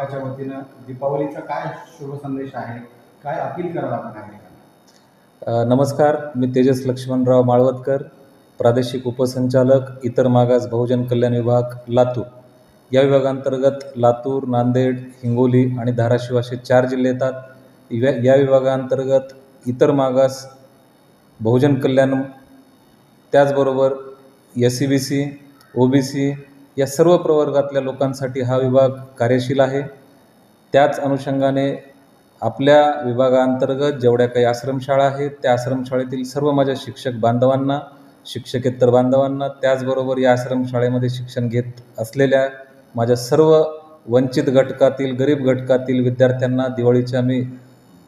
विभागाच्या वतीनं दीपावलीचा काय शुभ संदेश आहे, काय अपील कराल आपण नागरिकांना? नमस्कार, मी तेजस लक्ष्मणराव माळवदकर, प्रादेशिक उपसंचालक इतर मागास बहुजन कल्याण विभाग लातूर. या विभागांतर्गत लातूर, नांदेड, हिंगोली आणि धाराशिव असे 4 जिल्हे येतात. या विभागांतर्गत इतर मागास बहुजन कल्याण, त्याचबरोबर SC-BC, OBC या सर्व प्रवर्गातल्या लोकांसाठी हा विभाग कार्यशील आहे. त्याच अनुषंगाने आपल्या विभागांतर्गत जेवढ्या काही आश्रमशाळा आहेत त्या आश्रमशाळेतील सर्व माझ्या शिक्षक बांधवांना, शिक्षकेतर बांधवांना, त्याचबरोबर या आश्रमशाळेमध्ये शिक्षण घेत असलेल्या माझ्या सर्व वंचित घटकातील, गरीब घटकातील विद्यार्थ्यांना दिवाळीच्या मी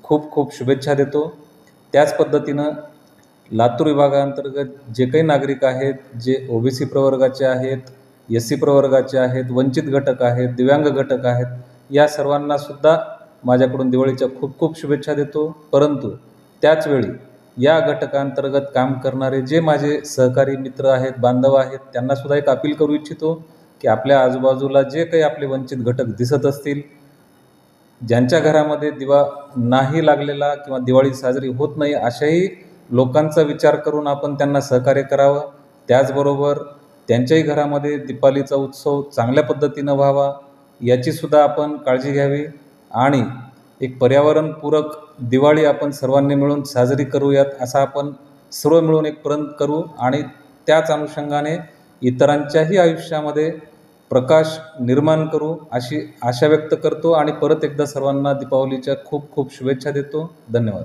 खूप खूप शुभेच्छा देतो. त्याच पद्धतीनं लातूर विभागांतर्गत जे काही नागरिक आहेत, जे OBC प्रवर्गाचे आहेत, SC प्रवर्गाचे आहेत, वंचित घटक आहेत, दिव्यांग घटक आहेत, या सर्वांनासुद्धा माझ्याकडून दिवाळीच्या खूप खूप शुभेच्छा देतो. परंतु त्याचवेळी या घटकांतर्गत काम करणारे जे माझे सहकारी मित्र आहेत, बांधव आहेत, त्यांनासुद्धा एक अपील करू इच्छितो की आपल्या आजूबाजूला जे काही आपले वंचित घटक दिसत असतील, ज्यांच्या घरामध्ये दिवा नाही लागलेला किंवा दिवाळी साजरी होत नाही, अशाही लोकांचा विचार करून आपण त्यांना सहकार्य करावं. त्याचबरोबर त्यांच्याही घरामध्ये दीपावलीचा उत्सव चांगल्या पद्धतीनं व्हावा याचीसुद्धा आपण काळजी घ्यावी आणि एक पर्यावरणपूरक दिवाळी आपण सर्वांनी मिळून साजरी करूयात, असा आपण सर्व मिळून एक प्रयत्न करू आणि त्याच अनुषंगाने इतरांच्याही आयुष्यामध्ये प्रकाश निर्माण करू अशी आशा व्यक्त करतो आणि परत एकदा सर्वांना दीपावलीच्या खूप खूप शुभेच्छा देतो. धन्यवाद.